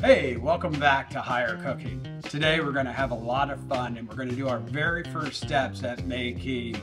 Hey, welcome back to Higher Cooking. Today we're going to have a lot of fun and we're going to do our very first steps at making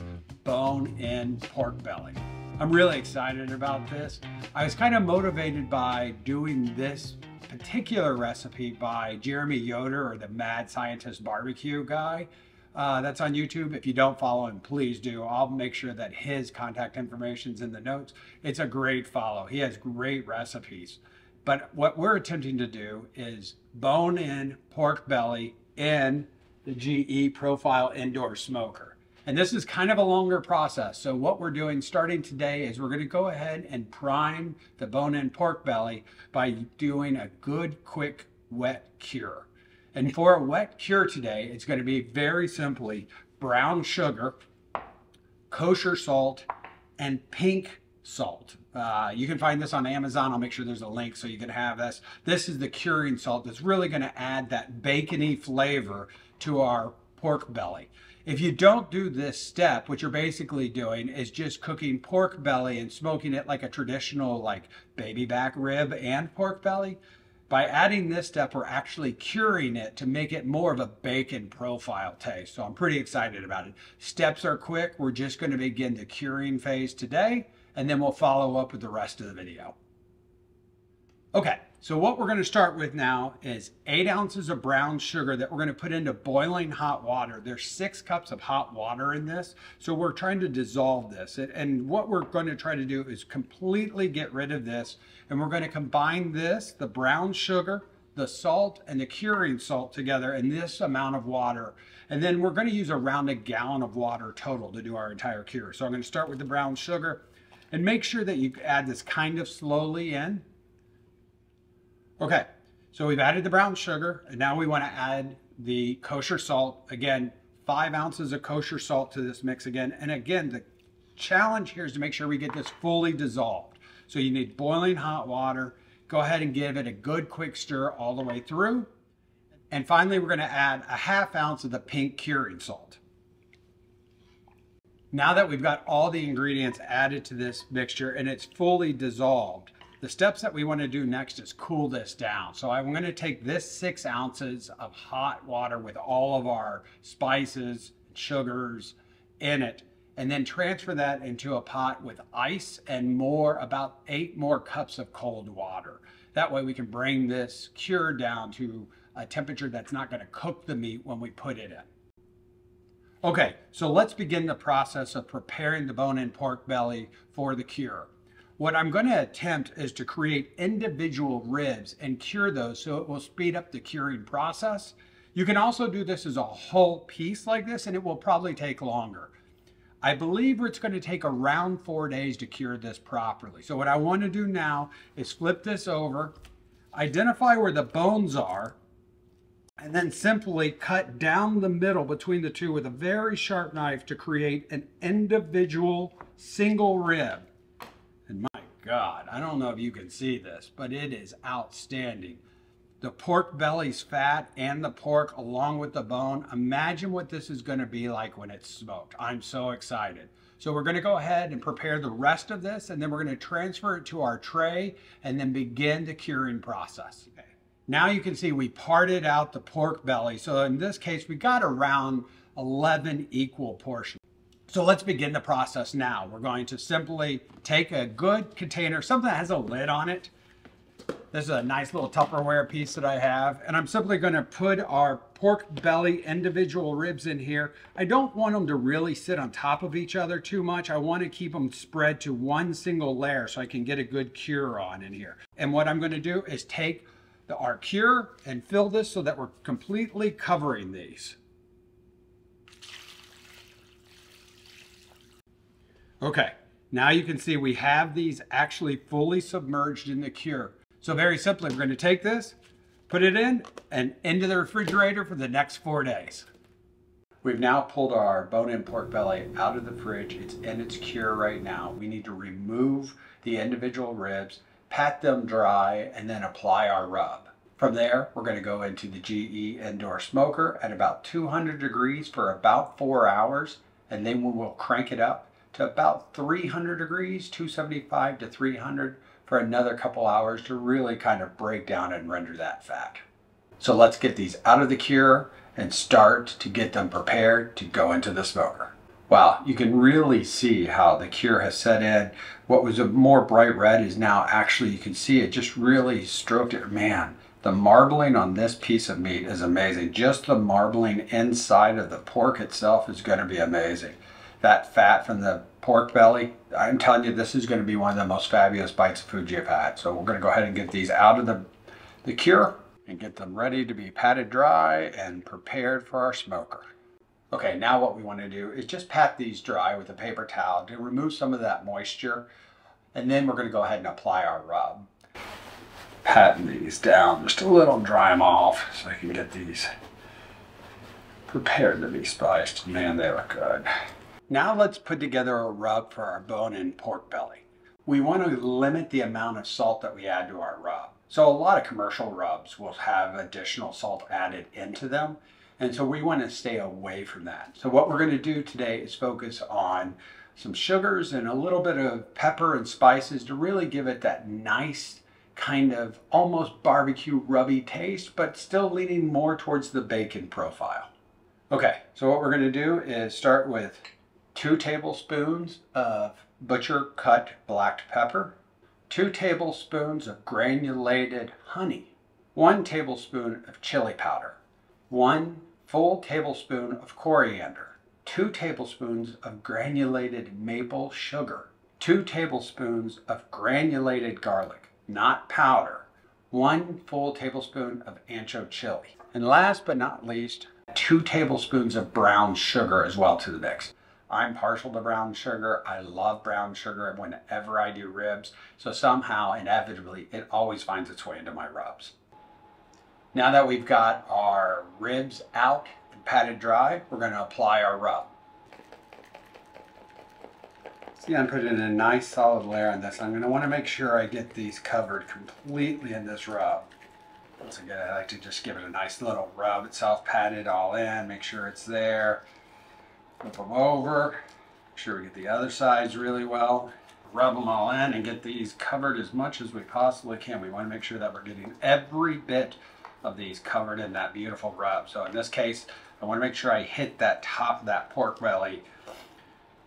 bone-in pork belly. I'm really excited about this. I was kind of motivated by doing this particular recipe by Jeremy Yoder, or the Mad Scientist Barbecue guy. That's on YouTube. If you don't follow him, please do. I'll make sure that his contact information is in the notes. It's a great follow. He has great recipes. But what we're attempting to do is bone-in pork belly in the GE Profile Indoor Smoker. And this is kind of a longer process. So what we're doing starting today is we're going to go ahead and prime the bone-in pork belly by doing a good, quick, wet cure. And for a wet cure today, it's going to be very simply brown sugar, kosher salt, and pink salt. You can find this on Amazon. I'll make sure there's a link so you can have this. This is the curing salt that's really going to add that bacony flavor to our pork belly. If you don't do this step, what you're basically doing is just cooking pork belly and smoking it like a traditional like baby back rib and pork belly. By adding this step, we're actually curing it to make it more of a bacon profile taste. So I'm pretty excited about it. Steps are quick. We're just going to begin the curing phase today, and then we'll follow up with the rest of the video. Okay, so what we're going to start with now is 8 ounces of brown sugar that we're going to put into boiling hot water. There's 6 cups of hot water in this, so we're trying to dissolve this. And what we're going to try to do is completely get rid of this, and we're going to combine this, the brown sugar, the salt, and the curing salt together in this amount of water. And then we're going to use around 1 gallon of water total to do our entire cure. So I'm going to start with the brown sugar. And make sure that you add this kind of slowly in. Okay, so we've added the brown sugar, and now we want to add the kosher salt. Again, 5 ounces of kosher salt to this mix again. And again, the challenge here is to make sure we get this fully dissolved. So you need boiling hot water. Go ahead and give it a good quick stir all the way through. And finally, we're going to add 1/2 ounce of the pink curing salt. Now that we've got all the ingredients added to this mixture and it's fully dissolved, the steps that we want to do next is cool this down. So I'm going to take this 6 ounces of hot water with all of our spices, sugars in it, and then transfer that into a pot with ice and about 8 more cups of cold water. That way we can bring this cure down to a temperature that's not going to cook the meat when we put it in. Okay, so let's begin the process of preparing the bone-in pork belly for the cure. What I'm going to attempt is to create individual ribs and cure those so it will speed up the curing process. You can also do this as a whole piece like this, and it will probably take longer. I believe it's going to take around 4 days to cure this properly. So what I want to do now is flip this over, identify where the bones are, and then simply cut down the middle between the two with a very sharp knife to create an individual single rib. And my God, I don't know if you can see this, but it is outstanding. The pork belly's fat and the pork along with the bone. Imagine what this is going to be like when it's smoked. I'm so excited. So we're going to go ahead and prepare the rest of this, and then we're going to transfer it to our tray and then begin the curing process. Okay. Now you can see we parted out the pork belly. So in this case, we got around 11 equal portions. So let's begin the process now. We're going to simply take a good container, something that has a lid on it. This is a nice little Tupperware piece that I have. And I'm simply going to put our pork belly individual ribs in here. I don't want them to really sit on top of each other too much. I want to keep them spread to one single layer so I can get a good cure on in here. And what I'm going to do is take our cure and fill this so that we're completely covering these. Okay, now you can see we have these actually fully submerged in the cure. So very simply, we're going to take this, put it in, and into the refrigerator for the next 4 days. We've now pulled our bone-in pork belly out of the fridge. It's in its cure right now. We need to remove the individual ribs, pat them dry, and then apply our rub. From there, we're going to go into the GE Indoor Smoker at about 200 degrees for about 4 hours, and then we will crank it up to about 300 degrees, 275 to 300 for another couple hours to really kind of break down and render that fat. So let's get these out of the cure and start to get them prepared to go into the smoker. Wow, you can really see how the cure has set in. What was a more bright red is now actually, you can see it just really stroked it. Man, the marbling on this piece of meat is amazing. Just the marbling inside of the pork itself is going to be amazing. That fat from the pork belly, I'm telling you, this is going to be one of the most fabulous bites of food you've had. So we're going to go ahead and get these out of the cure and get them ready to be patted dry and prepared for our smoker. Okay, now what we want to do is just pat these dry with a paper towel to remove some of that moisture, and then we're going to go ahead and apply our rub. Patting these down just a little, dry them off so I can get these prepared to be spiced. Man, they look good. Now let's put together a rub for our bone-in pork belly. We want to limit the amount of salt that we add to our rub. So a lot of commercial rubs will have additional salt added into them. And so we want to stay away from that. So what we're going to do today is focus on some sugars and a little bit of pepper and spices to really give it that nice kind of almost barbecue rubby taste, but still leaning more towards the bacon profile. Okay, so what we're going to do is start with 2 tablespoons of butcher cut black pepper, 2 tablespoons of granulated honey, 1 tablespoon of chili powder, 1 full tablespoon of coriander, 2 tablespoons of granulated maple sugar, 2 tablespoons of granulated garlic, not powder, 1 full tablespoon of ancho chili. And last but not least, 2 tablespoons of brown sugar as well to the mix. I'm partial to brown sugar. I love brown sugar whenever I do ribs. So somehow, inevitably, it always finds its way into my rubs. Now that we've got our ribs out and patted dry, we're going to apply our rub. See, I'm putting a nice solid layer on this. I'm going to want to make sure I get these covered completely in this rub. Once again, I like to just give it a nice little rub itself, pat it all in, make sure it's there. Flip them over, make sure we get the other sides really well. Rub them all in and get these covered as much as we possibly can. We want to make sure that we're getting every bit of these covered in that beautiful rub. So in this case, I want to make sure I hit that top of that pork belly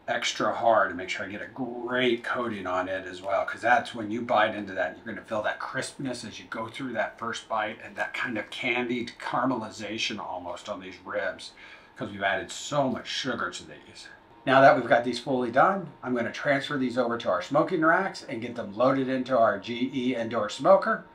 extra hard to make sure I get a great coating on it as well, because that's when you bite into that, you're going to feel that crispness as you go through that first bite and that kind of candied caramelization almost on these ribs, because we've added so much sugar to these. Now that we've got these fully done, I'm going to transfer these over to our smoking racks and get them loaded into our GE indoor smoker.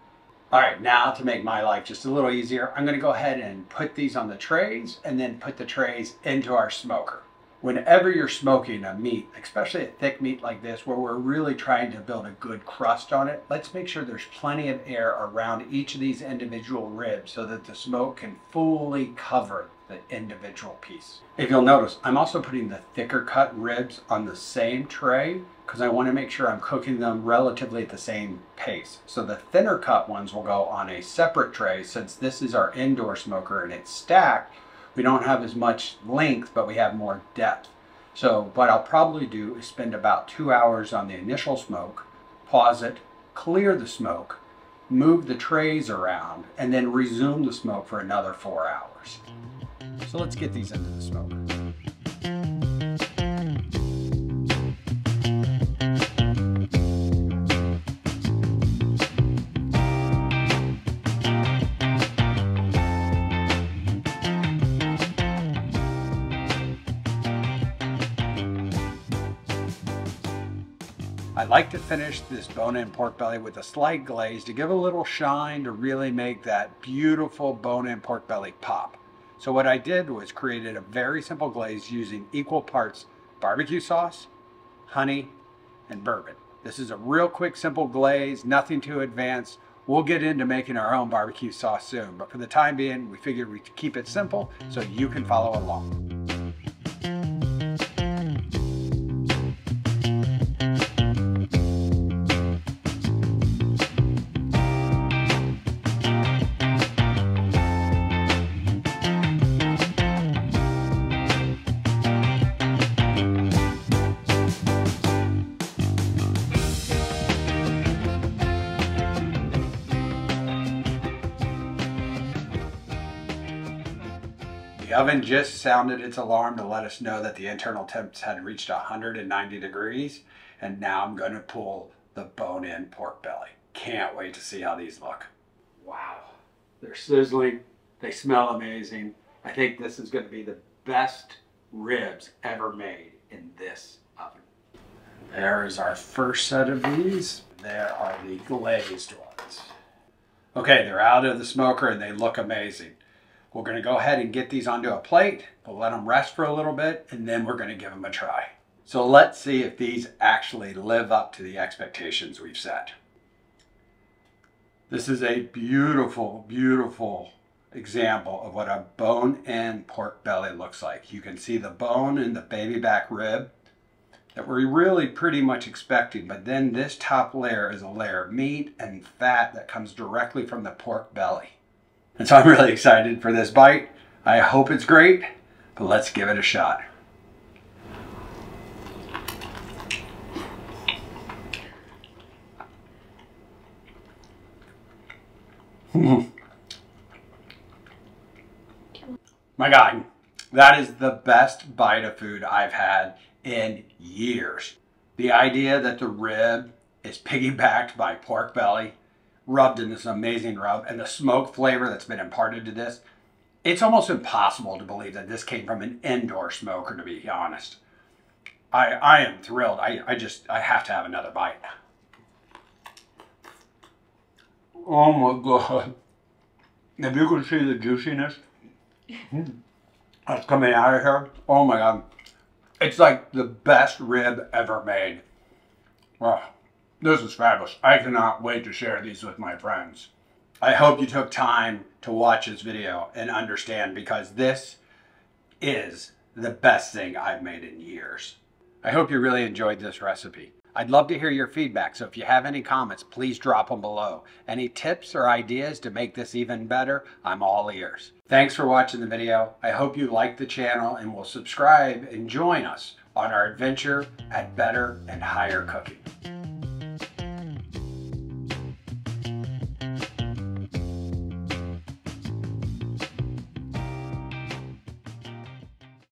All right, now to make my life just a little easier, I'm going to go ahead and put these on the trays and then put the trays into our smoker. Whenever you're smoking a meat, especially a thick meat like this, where we're really trying to build a good crust on it, let's make sure there's plenty of air around each of these individual ribs so that the smoke can fully cover the individual piece. If you'll notice, I'm also putting the thicker cut ribs on the same tray because I want to make sure I'm cooking them relatively at the same pace. So the thinner cut ones will go on a separate tray. Since this is our indoor smoker and it's stacked, we don't have as much length, but we have more depth. So what I'll probably do is spend about 2 hours on the initial smoke, pause it, clear the smoke, move the trays around, and then resume the smoke for another 4 hours. So let's get these into the smoker. I like to finish this bone-in pork belly with a slight glaze to give a little shine to really make that beautiful bone-in pork belly pop. So what I did was created a very simple glaze using equal parts barbecue sauce, honey, and bourbon. This is a real quick, simple glaze, nothing too advanced. We'll get into making our own barbecue sauce soon, but for the time being, we figured we'd keep it simple so you can follow along. The oven just sounded its alarm to let us know that the internal temps had reached 190 degrees. And now I'm going to pull the bone-in pork belly. Can't wait to see how these look. Wow, they're sizzling. They smell amazing. I think this is going to be the best ribs ever made in this oven. There is our first set of these. There are the glazed ones. Okay, they're out of the smoker and they look amazing. We're going to go ahead and get these onto a plate. We'll let them rest for a little bit and then we're going to give them a try. So let's see if these actually live up to the expectations we've set. This is a beautiful, beautiful example of what a bone-in pork belly looks like. You can see the bone in the baby back rib that we're really pretty much expecting, but then this top layer is a layer of meat and fat that comes directly from the pork belly. And so I'm really excited for this bite. I hope it's great, but let's give it a shot. My God, that is the best bite of food I've had in years. The idea that the rib is piggybacked by pork belly, rubbed in this amazing rub, and the smoke flavor that's been imparted to this, it's almost impossible to believe that this came from an indoor smoker, to be honest. I am thrilled. I have to have another bite. Oh my God. If you can see the juiciness that's coming out of here, oh my God. It's like the best rib ever made. Oh, this is fabulous. I cannot wait to share these with my friends. I hope you took time to watch this video and understand, because this is the best thing I've made in years. I hope you really enjoyed this recipe. I'd love to hear your feedback, so if you have any comments, please drop them below. Any tips or ideas to make this even better, I'm all ears. Thanks for watching the video. I hope you like the channel and will subscribe and join us on our adventure at better and higher cooking.